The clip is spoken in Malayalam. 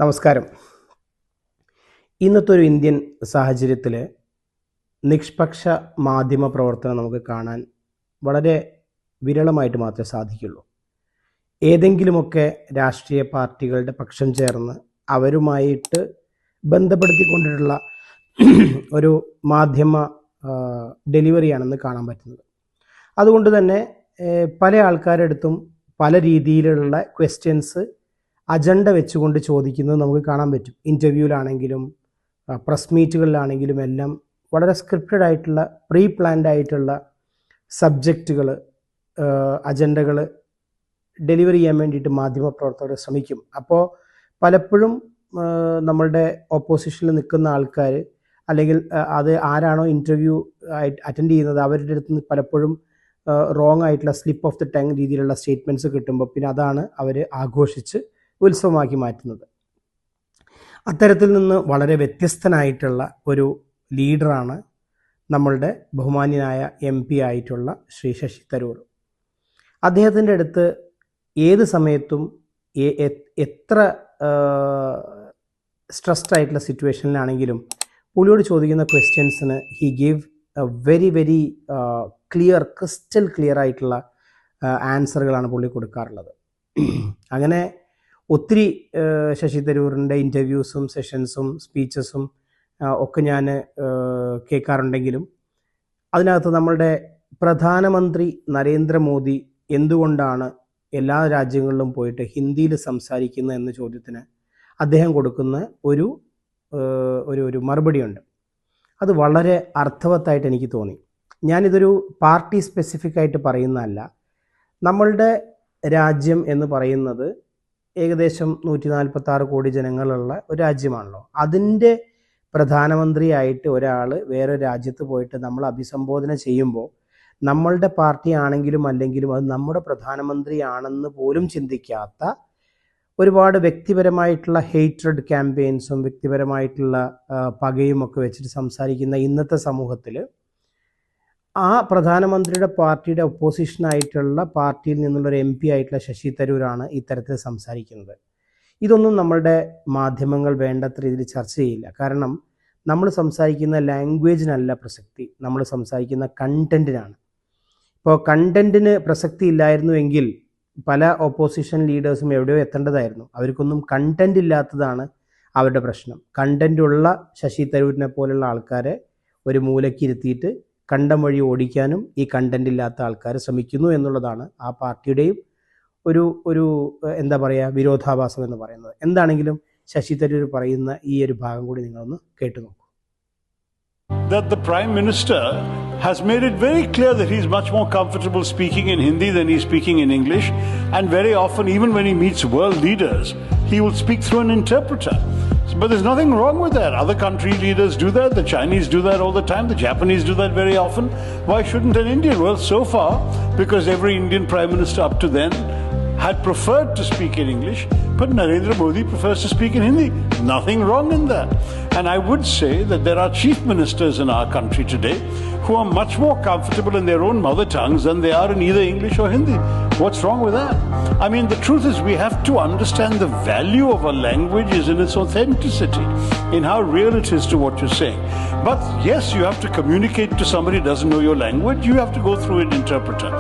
നമസ്കാരം. ഇന്നത്തെ ഒരു ഇന്ത്യൻ സാഹചര്യത്തിൽ നിഷ്പക്ഷ മാധ്യമ പ്രവർത്തനം നമുക്ക് കാണാൻ വളരെ വിരളമായിട്ട് മാത്രമേ സാധിക്കുള്ളൂ. ഏതെങ്കിലുമൊക്കെ രാഷ്ട്രീയ പാർട്ടികളുടെ പക്ഷം ചേർന്ന് അവരുമായിട്ട് ബന്ധപ്പെടുത്തിക്കൊണ്ടിട്ടുള്ള ഒരു മാധ്യമ ഡെലിവറിയാണെന്ന് കാണാൻ പറ്റുന്നത്. അതുകൊണ്ട് തന്നെ പല ആൾക്കാരുടെ അടുത്തും പല രീതിയിലുള്ള ക്വസ്റ്റ്യൻസ് അജണ്ട വെച്ചുകൊണ്ട് ചോദിക്കുന്നത് നമുക്ക് കാണാൻ പറ്റും. ഇൻ്റർവ്യൂവിലാണെങ്കിലും പ്രസ് മീറ്റുകളിലാണെങ്കിലും എല്ലാം വളരെ സ്ക്രിപ്റ്റഡ് ആയിട്ടുള്ള പ്രീ പ്ലാൻഡ് ആയിട്ടുള്ള സബ്ജക്റ്റുകൾ അജണ്ടകൾ ഡെലിവറി ചെയ്യാൻ വേണ്ടിയിട്ട് മാധ്യമപ്രവർത്തകർ ശ്രമിക്കും. അപ്പോൾ പലപ്പോഴും നമ്മളുടെ ഓപ്പോസിഷനിൽ നിൽക്കുന്ന ആൾക്കാർ അല്ലെങ്കിൽ അത് ആരാണോ ഇൻ്റർവ്യൂ അറ്റൻഡ് ചെയ്യുന്നത് അവരുടെ അടുത്ത് നിന്ന് പലപ്പോഴും റോങ് ആയിട്ടുള്ള സ്ലിപ്പ് ഓഫ് ദ ടങ് രീതിയിലുള്ള സ്റ്റേറ്റ്മെൻറ്റ്സ് കിട്ടുമ്പോൾ പിന്നെ അതാണ് അവർ ആഘോഷിച്ച് ഉത്സവമാക്കി മാറ്റുന്നത്. അത്തരത്തിൽ നിന്ന് വളരെ വ്യത്യസ്തനായിട്ടുള്ള ഒരു ലീഡറാണ് നമ്മളുടെ ബഹുമാന്യനായ MP ആയിട്ടുള്ള ശ്രീ ശശി തരൂർ. അദ്ദേഹത്തിൻ്റെ അടുത്ത് ഏത് സമയത്തും എത്ര സ്ട്രെസ്ഡ് ആയിട്ടുള്ള സിറ്റുവേഷനിലാണെങ്കിലും പുള്ളിയോട് ചോദിക്കുന്ന ക്വസ്റ്റ്യൻസിന് he give very very crystal clear ആയിട്ടുള്ള ആൻസറുകളാണ് പുള്ളി കൊടുക്കാറുള്ളത്. അങ്ങനെ ഒത്തിരി ശശി തരൂരിൻ്റെ ഇൻ്റർവ്യൂസും സെഷൻസും സ്പീച്ചസും ഒക്കെ ഞാൻ കേൾക്കാറുണ്ടെങ്കിലും അതിനകത്ത് നമ്മളുടെ പ്രധാനമന്ത്രി നരേന്ദ്രമോദി എന്തുകൊണ്ടാണ് എല്ലാ രാജ്യങ്ങളിലും പോയിട്ട് ഹിന്ദിയിൽ സംസാരിക്കുന്നത് എന്ന ചോദ്യത്തിന് അദ്ദേഹം കൊടുക്കുന്ന ഒരു ഒരു മറുപടിയുണ്ട്. അത് വളരെ അർത്ഥവത്തായിട്ട് എനിക്ക് തോന്നി. ഞാനിതൊരു പാർട്ടി സ്പെസിഫിക് ആയിട്ട് പറയുന്നതല്ല. നമ്മളുടെ രാജ്യം എന്ന് പറയുന്നത് ഏകദേശം 146 കോടി ജനങ്ങളുള്ള ഒരു രാജ്യമാണല്ലോ. അതിൻ്റെ പ്രധാനമന്ത്രിയായിട്ട് ഒരാൾ വേറെ രാജ്യത്ത് പോയിട്ട് നമ്മൾ അഭിസംബോധന ചെയ്യുമ്പോൾ നമ്മളുടെ പാർട്ടി ആണെങ്കിലും അല്ലെങ്കിലും അത് നമ്മുടെ പ്രധാനമന്ത്രിയാണെന്ന് പോലും ചിന്തിക്കാത്ത ഒരുപാട് വ്യക്തിപരമായിട്ടുള്ള ഹെയ്റ്റ്രഡ് ക്യാമ്പയിൻസും വ്യക്തിപരമായിട്ടുള്ള പകയും ഒക്കെ വെച്ചിട്ട് സംസാരിക്കുന്ന ഇന്നത്തെ സമൂഹത്തിൽ ആ പ്രധാനമന്ത്രിയുടെ പാർട്ടിയുടെ ഒപ്പോസിഷനായിട്ടുള്ള പാർട്ടിയിൽ നിന്നുള്ളൊരു MP ആയിട്ടുള്ള ശശി തരൂരാണ് ഇത്തരത്തിൽ സംസാരിക്കുന്നത്. ഇതൊന്നും നമ്മളുടെ മാധ്യമങ്ങൾ വേണ്ടത്ര രീതിയിൽ ചർച്ച ചെയ്യില്ല. കാരണം നമ്മൾ സംസാരിക്കുന്ന ലാംഗ്വേജിനല്ല പ്രസക്തി, നമ്മൾ സംസാരിക്കുന്ന കണ്ടൻറ്റിനാണ്. ഇപ്പോൾ കണ്ടൻറ്റിന് പ്രസക്തി ഇല്ലായിരുന്നുവെങ്കിൽ പല ഓപ്പോസിഷൻ ലീഡേഴ്സും എവിടെയോ എത്തേണ്ടതായിരുന്നു. അവർക്കൊന്നും കണ്ടൻറ്റ് ഇല്ലാത്തതാണ് അവരുടെ പ്രശ്നം. കണ്ടൻറ്റുള്ള ശശി തരൂരിനെ പോലുള്ള ആൾക്കാരെ ഒരു മൂലയ്ക്ക് ഇരുത്തിയിട്ട് കണ്ടം വഴി ഓടിക്കാനും ഈ കണ്ടന്റ് ഇല്ലാത്ത ആൾക്കാർ ശ്രമിക്കുന്നു എന്നുള്ളതാണ് ആ പാർട്ടിയുടെയും ഒരു എന്താ പറയുക വിരോധാഭാസം എന്ന് പറയുന്നത്. എന്താണെങ്കിലും ശശി തരൂർ പറയുന്ന ഈ ഒരു ഭാഗം കൂടി നിങ്ങളൊന്ന് കേട്ടു നോക്കൂ. That the Prime Minister has made it very clear that he's much more comfortable speaking in Hindi than he's speaking in English, and very often even when he meets world leaders he will speak through an interpreter. But there's nothing wrong with that. Other country leaders do that. The Chinese do that all the time. The Japanese do that very often. Why shouldn't an Indian? Well, so far, because every Indian Prime Minister up to then had preferred to speak in English, but Narendra Modi prefers to speak in Hindi. Nothing wrong in that. And I would say that there are chief ministers in our country today who are much more comfortable in their own mother tongues than they are in either English or Hindi. What's wrong with that? I mean, the truth is we have to understand the value of a language is in its authenticity, in how real it is to what you're saying. But yes, you have to communicate to somebody who doesn't know your language. You have to go through an interpreter.